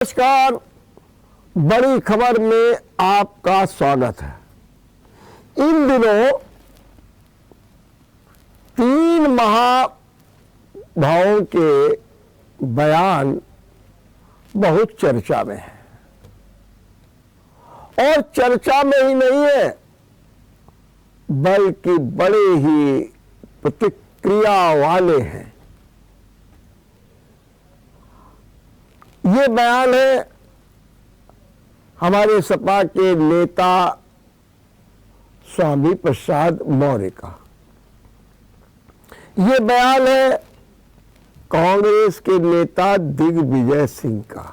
नमस्कार, बड़ी खबर में आपका स्वागत है। इन दिनों तीन महाभावों के बयान बहुत चर्चा में है और चर्चा में ही नहीं है बल्कि बड़े ही प्रतिक्रिया वाले हैं। ये बयान है हमारे सपा के नेता स्वामी प्रसाद मौर्य का। ये बयान है कांग्रेस के नेता दिग्विजय सिंह का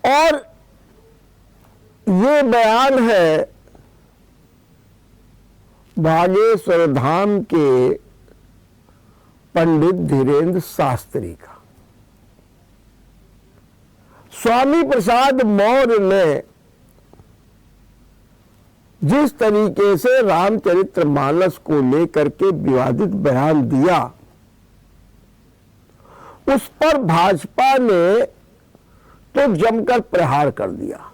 और ये बयान है बागेश्वर धाम के पंडित धीरेन्द्र शास्त्री का। स्वामी प्रसाद मौर्य ने जिस तरीके से रामचरितमानस को लेकर के विवादित बयान दिया, उस पर भाजपा ने तो जमकर प्रहार कर दिया।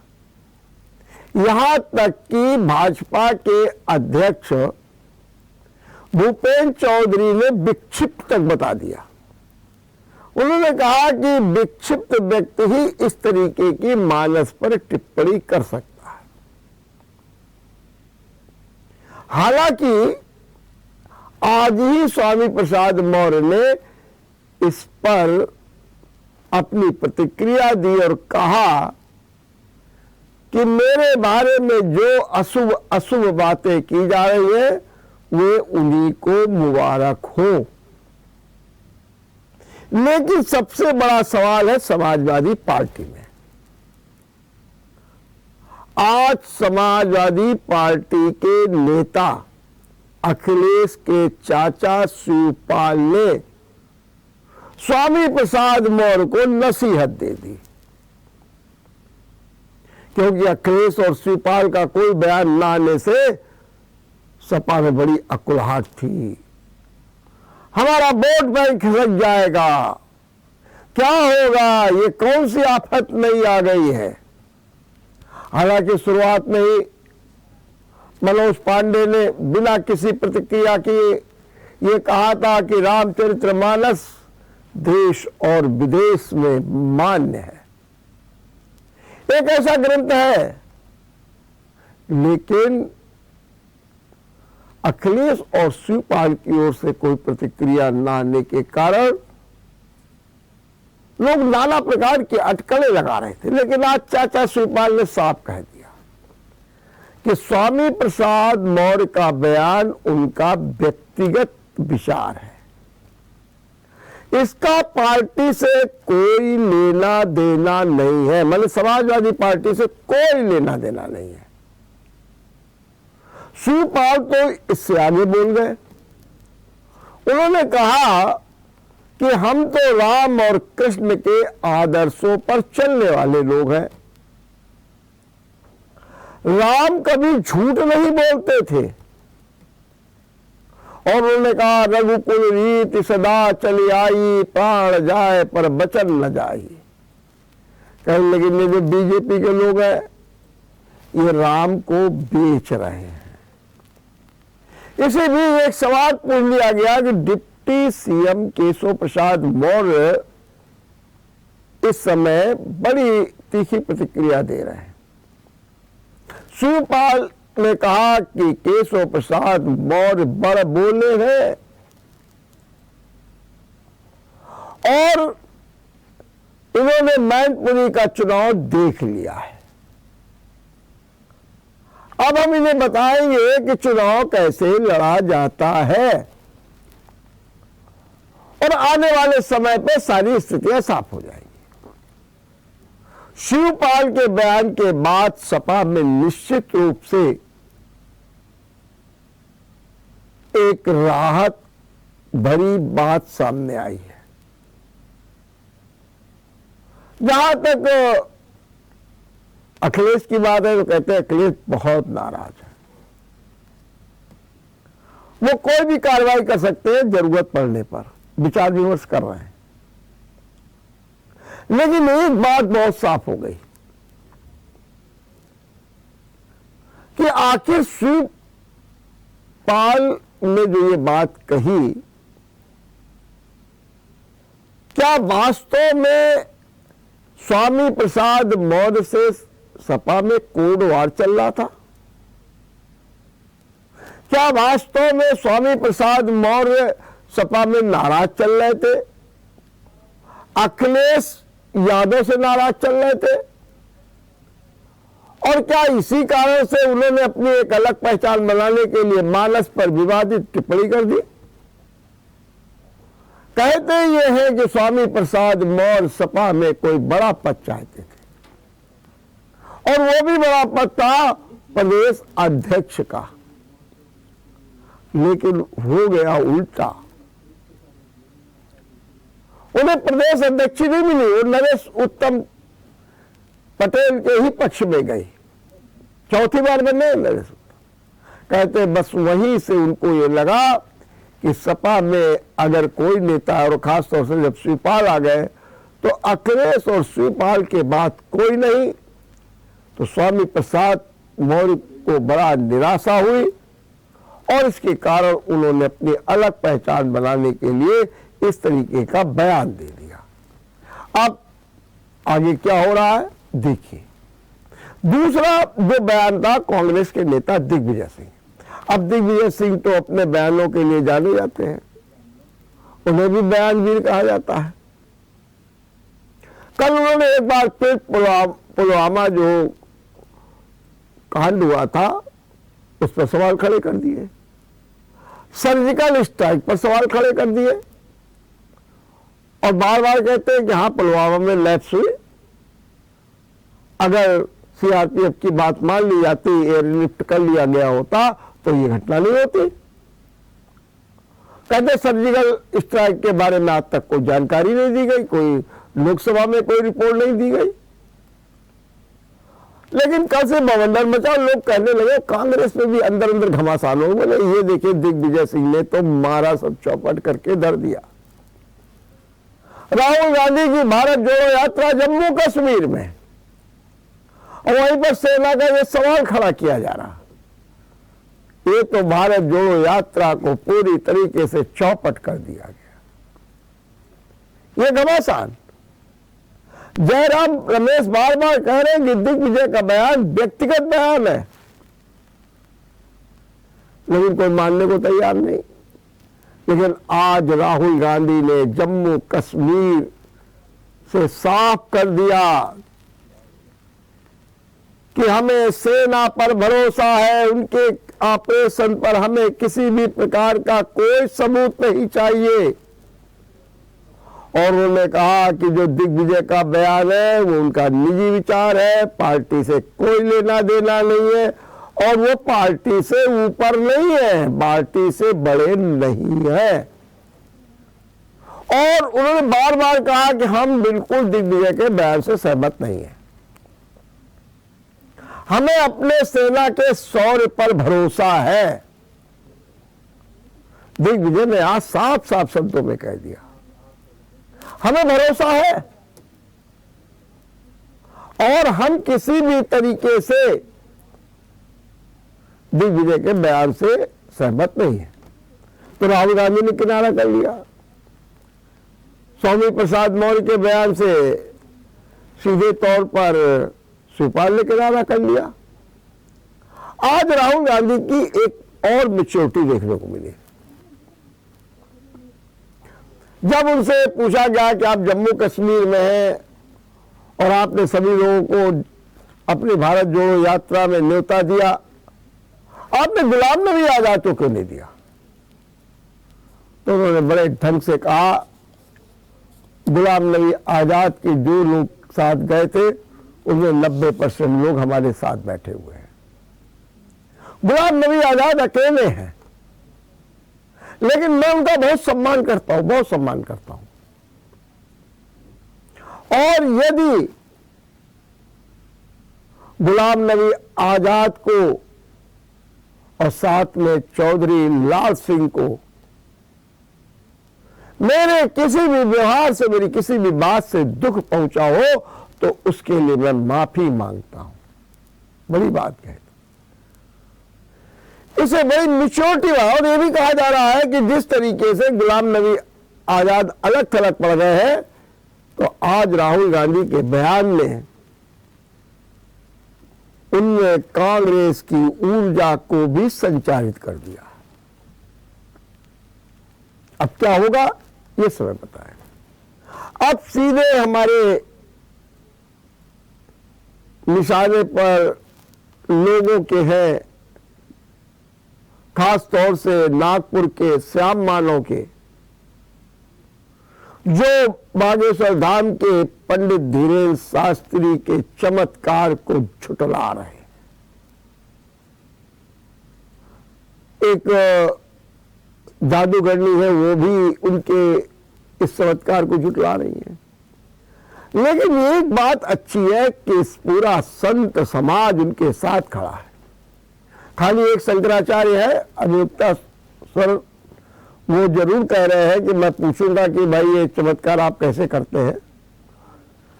यहां तक कि भाजपा के अध्यक्ष भूपेन्द्र चौधरी ने विक्षिप्त तक बता दिया। उन्होंने कहा कि विक्षिप्त व्यक्ति ही इस तरीके की मानस पर टिप्पणी कर सकता है। हालांकि आज ही स्वामी प्रसाद मौर्य ने इस पर अपनी प्रतिक्रिया दी और कहा कि मेरे बारे में जो अशुभ बातें की जा रही है वे उन्हीं को मुबारक हो। लेकिन सबसे बड़ा सवाल है समाजवादी पार्टी में। आज समाजवादी पार्टी के नेता अखिलेश के चाचा शिवपाल ने स्वामी प्रसाद मौर्य को नसीहत दे दी, क्योंकि अखिलेश और शिवपाल का कोई बयान न आने से सपा में बड़ी अकुलहाट थी। हमारा वोट बैंक खिसक जाएगा, क्या होगा, ये कौन सी आफत नहीं आ गई है। हालांकि शुरुआत में ही मनोज पांडे ने बिना किसी प्रतिक्रिया के ये कहा था कि रामचरितमानस देश और विदेश में मान्य है, एक ऐसा ग्रंथ है। लेकिन अखिलेश और शिवपाल की ओर से कोई प्रतिक्रिया न आने के कारण लोग नाना प्रकार की अटकलें लगा रहे थे। लेकिन आज चाचा शिवपाल ने साफ कह दिया कि स्वामी प्रसाद मौर्य का बयान उनका व्यक्तिगत विचार है, इसका पार्टी से कोई लेना देना नहीं है। मतलब समाजवादी पार्टी से कोई लेना देना नहीं है। शिवपाल तो इससे आगे बोल गए। उन्होंने कहा कि हम तो राम और कृष्ण के आदर्शों पर चलने वाले लोग हैं। राम कभी झूठ नहीं बोलते थे और उन्होंने कहा रघुकुल रीति सदा चली आई, प्राण जाए पर बचन न जाए। कहने लेकिन ये जो बीजेपी के लोग हैं ये राम को बेच रहे हैं। इसे भी एक सवाल पूछ लिया गया कि डिप्टी सीएम केशव प्रसाद मौर्य इस समय बड़ी तीखी प्रतिक्रिया दे रहे हैं। शिवपाल ने कहा कि केशव प्रसाद मौर्य बड़ बोले हैं और इन्होंने मैनपुरी का चुनाव देख लिया है। अब हम इन्हें बताएंगे कि चुनाव कैसे लड़ा जाता है और आने वाले समय पर सारी स्थितियां साफ हो जाएंगी। शिवपाल के बयान के बाद सपा में निश्चित रूप से एक राहत भरी बात सामने आई है। जहां तक अखिलेश की बात है तो कहते हैं अखिलेश बहुत नाराज है, वो कोई भी कार्रवाई कर सकते हैं जरूरत पड़ने पर, विचार विमर्श कर रहे हैं। लेकिन एक बात बहुत साफ हो गई कि आखिर शिवपाल ने जो ये बात कही, क्या वास्तव में स्वामी प्रसाद मौर्य से सपा में कोड वार चल रहा था? क्या वास्तव में स्वामी प्रसाद मौर्य सपा में नाराज चल रहे थे, अखिलेश यादव से नाराज चल रहे थे? और क्या इसी कारण से उन्होंने अपनी एक अलग पहचान बनाने के लिए मानस पर विवादित टिप्पणी कर दी? कहते ये है कि स्वामी प्रसाद मौर्य सपा में कोई बड़ा पद चाहते थे, और वो भी बड़ा पद था प्रदेश अध्यक्ष का, लेकिन हो गया उल्टा। उन्हें प्रदेश अध्यक्ष नहीं मिली, वो नरेश उत्तम पटेल के ही पक्ष में गई, चौथी बार बने नरेश। कहते बस वहीं से उनको ये लगा कि सपा में अगर कोई नेता, और खासतौर से जब शिवपाल आ गए, तो अखिलेश और शिवपाल के बाद कोई नहीं। तो स्वामी प्रसाद मौर्य को बड़ा निराशा हुई, और इसके कारण उन्होंने अपनी अलग पहचान बनाने के लिए इस तरीके का बयान दे दिया। अब आगे क्या हो रहा है देखिए। दूसरा जो बयान था कांग्रेस के नेता दिग्विजय सिंह। अब दिग्विजय सिंह तो अपने बयानों के लिए जाने जाते हैं, उन्हें भी बयानवीर कहा जाता है। कल उन्होंने एक बार फिर पुलवामा जो कांड हुआ था उस पर सवाल खड़े कर दिए, सर्जिकल स्ट्राइक पर सवाल खड़े कर दिए, और बार बार कहते हैं कि हाँ पुलवामा में लैप्स हुई, अगर सीआरपीएफ की बात मान ली जाती, एयरलिफ्ट कर लिया गया होता तो ये घटना नहीं होती। कहते सर्जिकल स्ट्राइक के बारे में आज तक कोई जानकारी नहीं दी गई, कोई लोकसभा में कोई रिपोर्ट नहीं दी गई। लेकिन कल से बवंडर मचा, लोग कहने लगे, कांग्रेस में भी अंदर अंदर घमासान हो गए, ये देखिए दिग्विजय सिंह ने तो मारा, सब चौपट करके धर दिया। राहुल गांधी की भारत जोड़ो यात्रा जम्मू कश्मीर में, और वहीं पर सेना का ये सवाल खड़ा किया जा रहा, ये तो भारत जोड़ो यात्रा को पूरी तरीके से चौपट कर दिया गया। ये घमासान। जयराम रमेश बार बार कह रहे हैं कि दिग्विजय का बयान व्यक्तिगत बयान है, लेकिन कोई मानने को तैयार नहीं। लेकिन आज राहुल गांधी ने जम्मू कश्मीर से साफ कर दिया कि हमें सेना पर भरोसा है, उनके ऑपरेशन पर हमें किसी भी प्रकार का कोई सबूत नहीं चाहिए। और उन्होंने कहा कि जो दिग्विजय का बयान है वो उनका निजी विचार है, पार्टी से कोई लेना देना नहीं है, और वो पार्टी से ऊपर नहीं है, पार्टी से बड़े नहीं है। और उन्होंने बार बार कहा कि हम बिल्कुल दिग्विजय के बयान से सहमत नहीं है, हमें अपने सेना के शौर्य पर भरोसा है। दिग्विजय ने आज साफ साफ शब्दों में कह दिया, हमें भरोसा है, और हम किसी भी तरीके से दिग्विजय के बयान से सहमत नहीं है। तो राहुल गांधी ने किनारा कर लिया, स्वामी प्रसाद मौर्य के बयान से सीधे तौर पर शिवपाल ने किनारा कर लिया। आज राहुल गांधी की एक और मैच्योरिटी देखने को मिली। जब उनसे पूछा गया कि आप जम्मू कश्मीर में हैं और आपने सभी लोगों को अपनी भारत जोड़ो यात्रा में न्योता दिया, आपने गुलाम नबी आजाद को क्यों नहीं दिया? तो उन्होंने बड़े ढंग से कहा, गुलाम नबी आजाद के जो लोग साथ गए थे उनमें 90% लोग हमारे साथ बैठे हुए हैं। गुलाम नबी आजाद अकेले हैं, लेकिन मैं उनका बहुत सम्मान करता हूं, बहुत सम्मान करता हूं। और यदि गुलाम नबी आजाद को और साथ में चौधरी लाल सिंह को मेरे किसी भी व्यवहार से, मेरी किसी भी बात से दुख पहुंचा हो तो उसके लिए मैं माफी मांगता हूं। बड़ी बात कह, इसे बड़ी मिच्योरिटी है। और यह भी कहा जा रहा है कि जिस तरीके से गुलाम नबी आजाद अलग थलग पड़ गए हैं, तो आज राहुल गांधी के बयान ने उनमें कांग्रेस की ऊर्जा को भी संचारित कर दिया। अब क्या होगा ये समय बताए। अब सीधे हमारे निशाने पर लोगों के हैं, खास तौर से नागपुर के श्याम मानव के, जो बागेश्वर धाम के पंडित धीरेन्द्र शास्त्री के चमत्कार को झुठला रहे हैं। एक जादूगरनी है, वो भी उनके इस चमत्कार को झुठला रही है। लेकिन एक बात अच्छी है कि इस पूरा संत समाज उनके साथ खड़ा है। खाली एक शंकराचार्य है अनिरुक्ता सर, वो जरूर कह रहे हैं कि मैं पूछूंगा कि भाई ये चमत्कार आप कैसे करते हैं,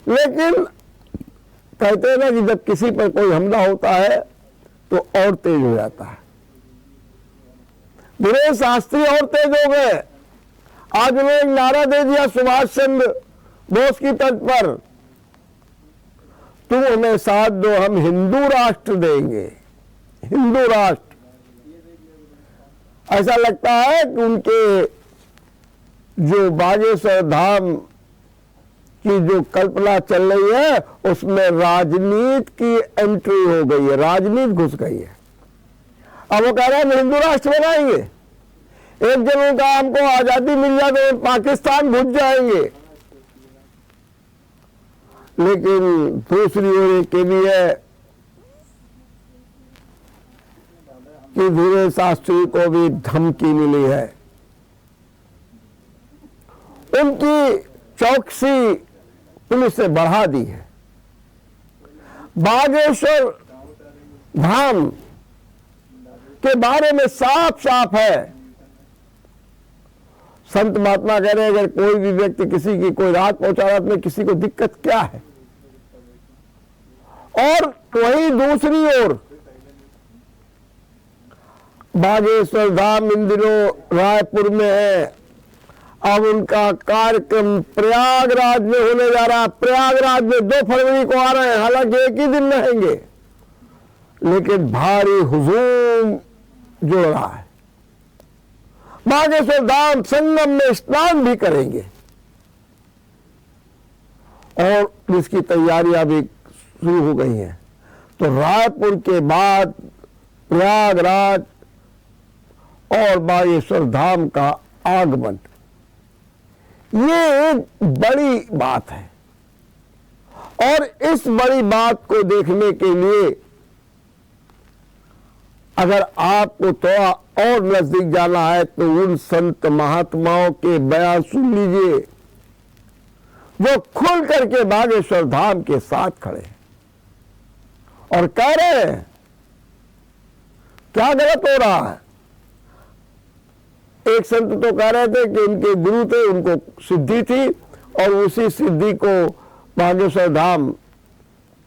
लेकिन कहते हैं ना कि जब किसी पर कोई हमला होता है तो और तेज हो जाता है। धीरेन्द्र शास्त्री और तेज हो गए। आज उन्होंने एक नारा दे दिया सुभाष चंद्र बोस की तर्ज पर, तुम हमें साथ दो, हम हिंदू राष्ट्र देंगे, हिंदू राष्ट्र। ऐसा लगता है कि उनके जो बागेश्वर धाम की जो कल्पना चल रही है उसमें राजनीति की एंट्री हो गई है, राजनीति घुस गई है। अब वो कह रहे हैं हम हिंदू राष्ट्र बनाएंगे। एक जन ने कहा हमको आजादी मिल जाए तो पाकिस्तान घुस जाएंगे, लेकिन दूसरी ओर एक भी है कि धीरेन्द्र शास्त्री को भी धमकी मिली है। उनकी चौकसी पुलिस ने बढ़ा दी है। बागेश्वर धाम के बारे में साफ साफ है, संत महात्मा कह रहे हैं अगर कोई भी व्यक्ति किसी की कोई राहत पहुंचा रहा है, किसी को दिक्कत क्या है। और वहीं दूसरी ओर बागेश्वर धाम इन दिनों रायपुर में है। अब उनका कार्यक्रम प्रयागराज में होने जा रहा है। प्रयागराज में 2 फरवरी को आ रहे हैं, हालांकि एक ही दिन रहेंगे, लेकिन भारी हुजूम जुड़ रहा है। बागेश्वर धाम संगम में स्नान भी करेंगे और इसकी तैयारियां भी शुरू हो गई हैं। तो रायपुर के बाद प्रयागराज और बागेश्वर धाम का आगमन, ये एक बड़ी बात है। और इस बड़ी बात को देखने के लिए अगर आपको थोड़ा और नजदीक जाना है तो उन संत महात्माओं के बयान सुन लीजिए जो खुल करके बागेश्वर धाम के साथ खड़े हैं और कह रहे हैं क्या गलत हो रहा है। एक संत तो कह रहे थे कि उनके गुरु थे, उनको सिद्धि थी और उसी सिद्धि को बागेश्वर धाम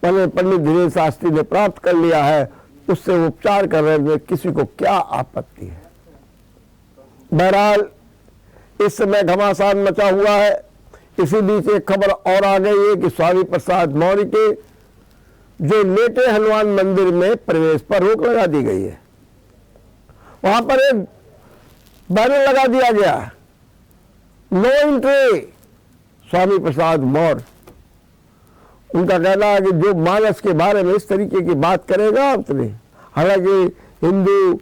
पहले पंडित धीरेन्द्र शास्त्री ने प्राप्त कर लिया है, उससे उपचार कर रहे थे, किसी को क्या आपत्ति है। बहरहाल इस समय घमासान मचा हुआ है। इसी बीच एक खबर और आ गई है कि स्वामी प्रसाद मौर्य के जो लेटे हनुमान मंदिर में प्रवेश पर रोक लगा दी गई है। वहां पर एक बैनर लगा दिया गया, नो एंट्री स्वामी प्रसाद मौर्य। उनका कहना है कि जो मानस के बारे में इस तरीके की बात करेगा आपने, हालांकि हिंदू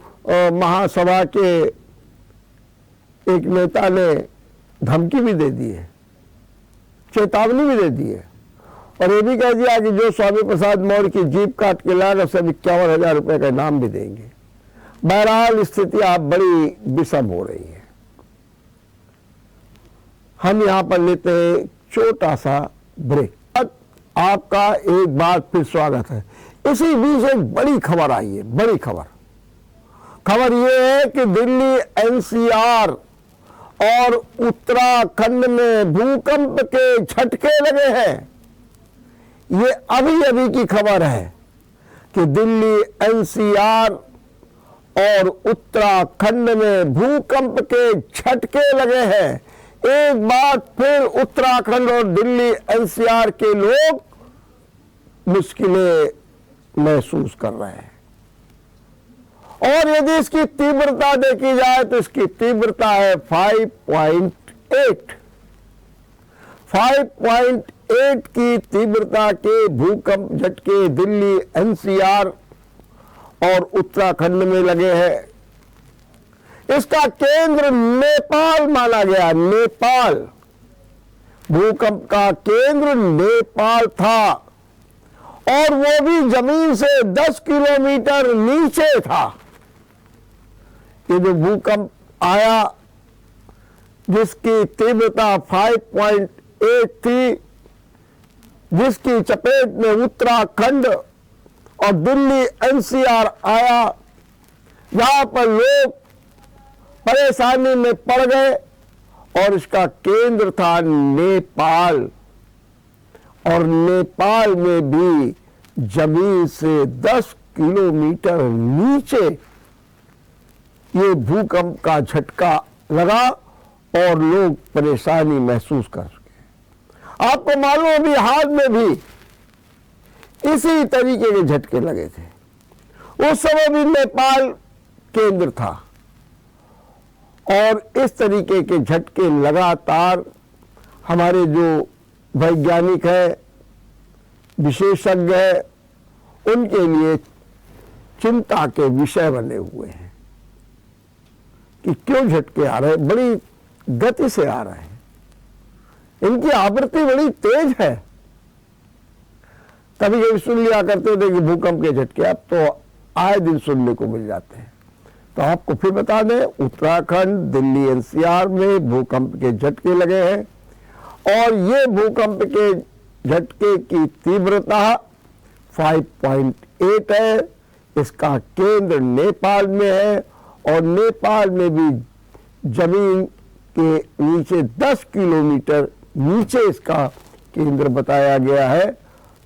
महासभा के एक नेता ने धमकी भी दे दी है, चेतावनी भी दे दी है और ये भी कह दिया कि जो स्वामी प्रसाद मौर्य की जीप काट के लाएगा उसे 51,000 रुपए का इनाम भी देंगे। बहरहाल स्थिति आप बड़ी विषम हो रही है। हम यहां पर लेते हैं छोटा सा ब्रेक। आपका एक बार फिर स्वागत है। इसी बीच एक बड़ी खबर आई है, बड़ी खबर यह है कि दिल्ली एनसीआर और उत्तराखंड में भूकंप के झटके लगे हैं। ये अभी अभी की खबर है कि दिल्ली एनसीआर और उत्तराखंड में भूकंप के झटके लगे हैं। एक बार फिर उत्तराखंड और दिल्ली एनसीआर के लोग मुश्किलें महसूस कर रहे हैं। और यदि इसकी तीव्रता देखी जाए तो इसकी तीव्रता है 5.8। 5.8 की तीव्रता के भूकंप झटके दिल्ली एनसीआर और उत्तराखंड में लगे हैं। इसका केंद्र नेपाल माना गया। नेपाल, भूकंप का केंद्र नेपाल था और वो भी जमीन से 10 किलोमीटर नीचे था। ये जो भूकंप आया जिसकी तीव्रता 5.8 थी, जिसकी चपेट में उत्तराखंड और दिल्ली एनसीआर आया, जहां पर लोग परेशानी में पड़ गए, और इसका केंद्र था नेपाल। और नेपाल में भी जमीन से 10 किलोमीटर नीचे ये भूकंप का झटका लगा और लोग परेशानी महसूस कर सके। आपको मालूम है बिहार में भी इसी तरीके के झटके लगे थे। उस समय भी नेपाल केंद्र था और इस तरीके के झटके लगातार हमारे जो वैज्ञानिक है, विशेषज्ञ है, उनके लिए चिंता के विषय बने हुए हैं कि क्यों झटके आ रहे हैं, बड़ी गति से आ रहे हैं, इनकी आवृत्ति बड़ी तेज है। कभी कभी सुन लिया करते थे कि भूकंप के झटके, अब तो आए दिन सुनने को मिल जाते हैं। तो आपको फिर बता दें, उत्तराखंड, दिल्ली एनसीआर में भूकंप के झटके लगे हैं और ये भूकंप के झटके की तीव्रता 5.8 है। इसका केंद्र नेपाल में है और नेपाल में भी जमीन के नीचे 10 किलोमीटर नीचे इसका केंद्र बताया गया है।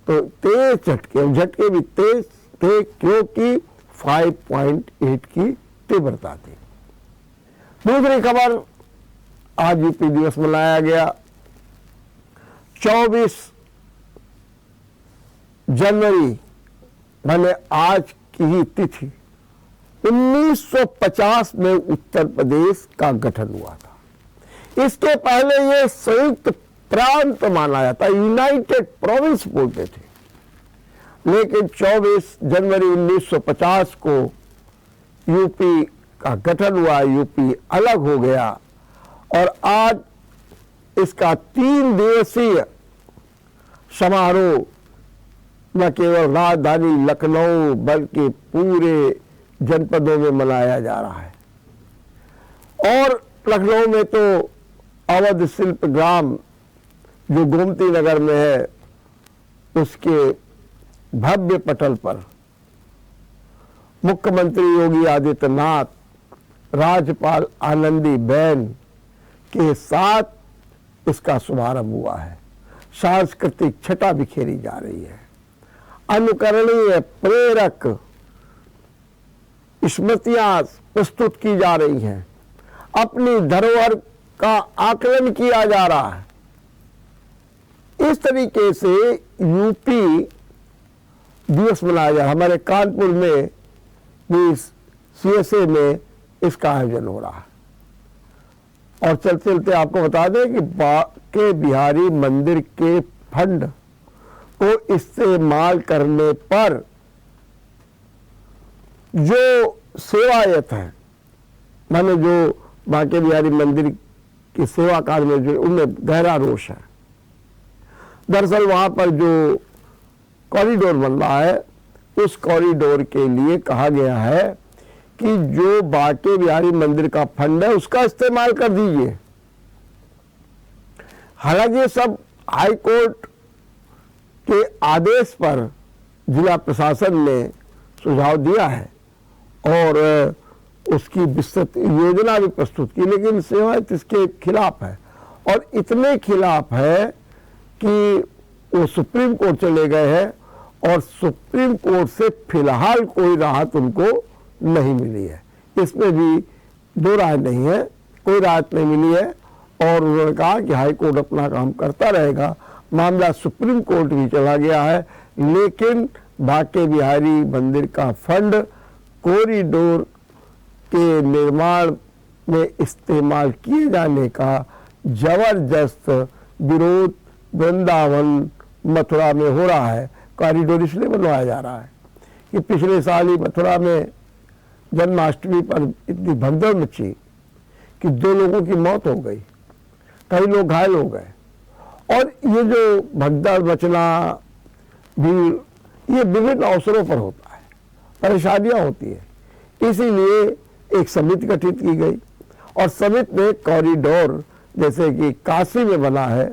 तो तेज झटके भी तेज थे क्योंकि 5.8 की तीव्रता थी। दूसरी खबर, आज यूपी दिवस मनाया गया। 24 जनवरी माने आज की ही तिथि 1950 में उत्तर प्रदेश का गठन हुआ था। इसके पहले ये संयुक्त प्रांत माना जाता, यूनाइटेड प्रोविंस बोलते थे। लेकिन 24 जनवरी 1950 को यूपी का गठन हुआ, यूपी अलग हो गया और आज इसका 3 दिवसीय समारोह न केवल राजधानी लखनऊ बल्कि पूरे जनपदों में मनाया जा रहा है। और लखनऊ में तो अवध शिल्प ग्राम जो गोमती नगर में है, उसके भव्य पटल पर मुख्यमंत्री योगी आदित्यनाथ, राज्यपाल आनंदीबेन के साथ इसका शुभारंभ हुआ है। सांस्कृतिक छटा बिखेरी जा रही है, अनुकरणीय प्रेरक स्मृतियां प्रस्तुत की जा रही हैं, अपनी धरोहर का आकलन किया जा रहा है। इस तरीके से यूपी दिवस मनाया जा रहा है। हमारे कानपुर में भी सीएसए में इसका आयोजन हो रहा है। और चलते चलते आपको बता दें कि बांके बिहारी मंदिर के फंड को इस्तेमाल करने पर जो सेवायत है, माने जो बांके बिहारी मंदिर की सेवा कार्य में जो, उनमें गहरा रोष है। दरअसल वहां पर जो कॉरिडोर बन रहा है, उस कॉरिडोर के लिए कहा गया है कि जो बांके बिहारी मंदिर का फंड है उसका इस्तेमाल कर दीजिए। हालांकि सब हाई कोर्ट के आदेश पर जिला प्रशासन ने सुझाव दिया है और उसकी विस्तृत योजना भी प्रस्तुत की, लेकिन सेवायत इसके खिलाफ है और इतने खिलाफ है कि वो सुप्रीम कोर्ट चले गए हैं और सुप्रीम कोर्ट से फिलहाल कोई राहत उनको नहीं मिली है। इसमें भी दो राय नहीं है, कोई राहत नहीं मिली है और उन्होंने कहा कि हाई कोर्ट अपना काम करता रहेगा। मामला सुप्रीम कोर्ट भी चला गया है, लेकिन बांके बिहारी मंदिर का फंड कॉरिडोर के निर्माण में इस्तेमाल किए जाने का जबरदस्त विरोध वृंदावन मथुरा में हो रहा है। कॉरिडोर इसलिए बनवाया जा रहा है कि पिछले साल ही मथुरा में जन्माष्टमी पर इतनी भगदड़ मची कि 2 लोगों की मौत हो गई, कई लोग घायल हो गए। और ये जो भगदड़ मचना भी ये विभिन्न अवसरों पर होता है, परेशानियां होती है। इसीलिए एक समिति गठित की गई और समिति ने कॉरिडोर जैसे कि काशी में बना है,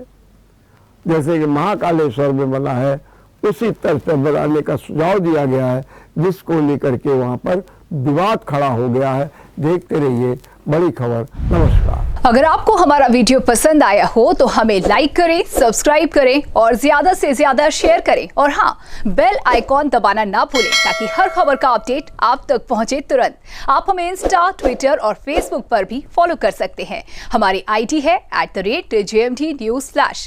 जैसे कि महाकालेश्वर में बना है, उसी तरह से बनाने का सुझाव दिया गया है, जिसको लेकर के वहां पर विवाद खड़ा हो गया है। देखते रहिए बड़ी खबर। नमस्कार। अगर आपको हमारा वीडियो पसंद आया हो तो हमें लाइक करें, सब्सक्राइब करें और ज्यादा से ज्यादा शेयर करें और हाँ, बेल आइकॉन दबाना ना भूलें ताकि हर खबर का अपडेट आप तक पहुंचे तुरंत। आप हमें इंस्टा, ट्विटर और फेसबुक पर भी फॉलो कर सकते हैं। हमारी आईडी है @JMT News।